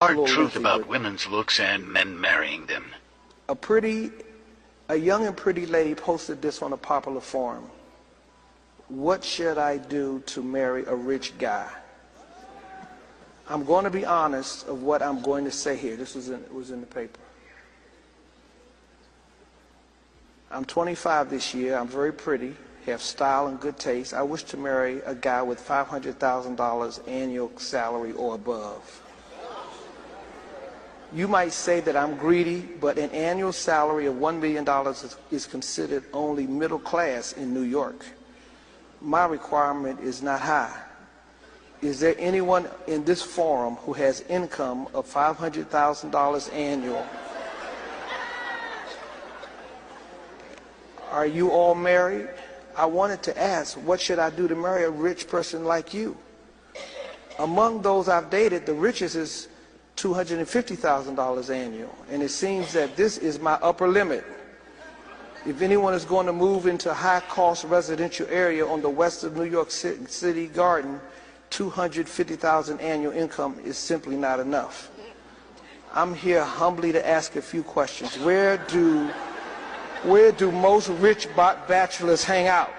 Hard truth about women's looks and men marrying them. A young and pretty lady posted this on a popular forum. What should I do to marry a rich guy? I'm going to be honest of what I'm going to say here. This was in the paper. I'm 25 this year. I'm very pretty, have style and good taste. I wish to marry a guy with $500,000 annual salary or above. You might say that I'm greedy, but an annual salary of $1 million is considered only middle class in New York. My requirement is not high. Is there anyone in this forum who has income of $500,000 annual? Are you all married? I wanted to ask, what should I do to marry a rich person like you? Among those I've dated, the richest is $250,000 annual, and it seems that this is my upper limit. If anyone is going to move into a high-cost residential area on the west of New York City Garden, $250,000 annual income is simply not enough. I'm here humbly to ask a few questions. Where do most rich bachelors hang out?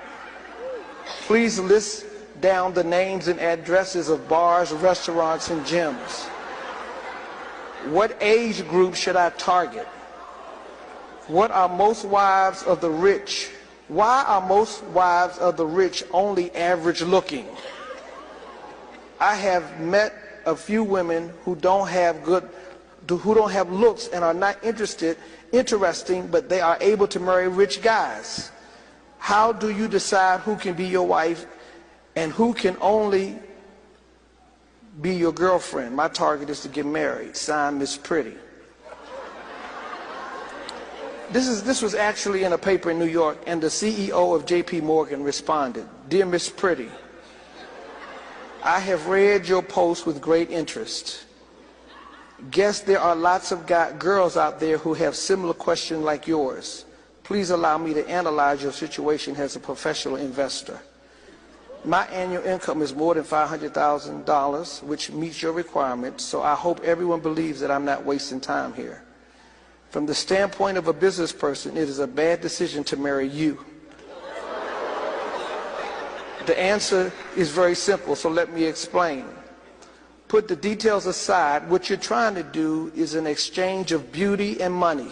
Please list down the names and addresses of bars, restaurants, and gyms. What age group should I target? What are most wives of the rich? Why are most wives of the rich only average looking? I have met a few women who don't have looks and are not interesting, but they are able to marry rich guys. How do you decide who can be your wife and who can only be your girlfriend? My target is to get married. Signed, Miss Pretty. This was actually in a paper in New York, and the CEO of J.P. Morgan responded, "Dear Miss Pretty, I have read your post with great interest. Guess there are lots of girls out there who have similar questions like yours. Please allow me to analyze your situation as a professional investor. My annual income is more than $500,000, which meets your requirements, so I hope everyone believes that I'm not wasting time here. From the standpoint of a business person, it is a bad decision to marry you." The answer is very simple, so let me explain. Put the details aside. What you're trying to do is an exchange of beauty and money.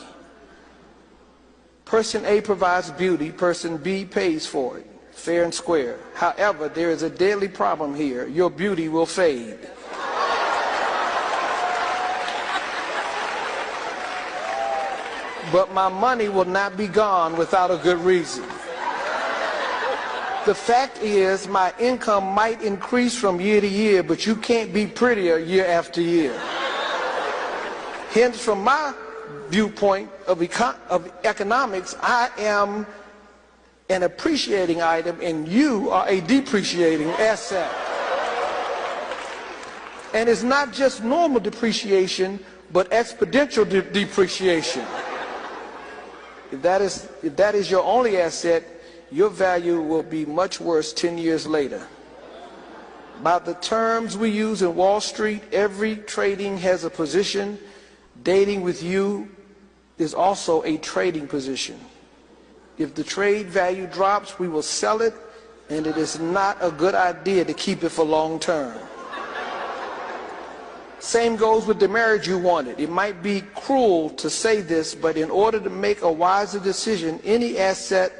Person A provides beauty, person B pays for it. Fair and square. However, there is a deadly problem here. Your beauty will fade. But my money will not be gone without a good reason. The fact is, my income might increase from year to year, but you can't be prettier year after year. Hence, from my viewpoint of economics, I am an appreciating item and you are a depreciating asset. And it's not just normal depreciation, but exponential depreciation. If that is your only asset, your value will be much worse 10 years later. By the terms we use in Wall Street, every trading has a position. Dating with you is also a trading position. If the trade value drops, we will sell it, and it is not a good idea to keep it for long term. Same goes with the marriage you wanted. It might be cruel to say this, but in order to make a wiser decision, any asset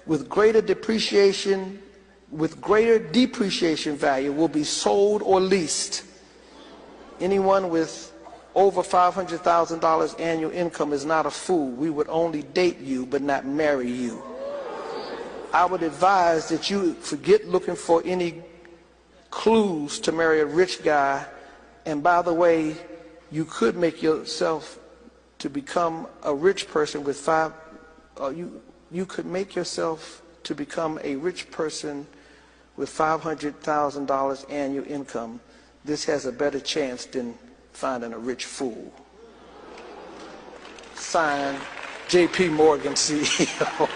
with greater depreciation value will be sold or leased. Anyone with over $500,000 annual income is not a fool. We would only date you but not marry you. I would advise that you forget looking for any clues to marry a rich guy. And by the way, you could make yourself to become a rich person with you could make yourself to become a rich person with $500,000 annual income. This has a better chance than finding a rich fool. Signed, J.P. Morgan CEO.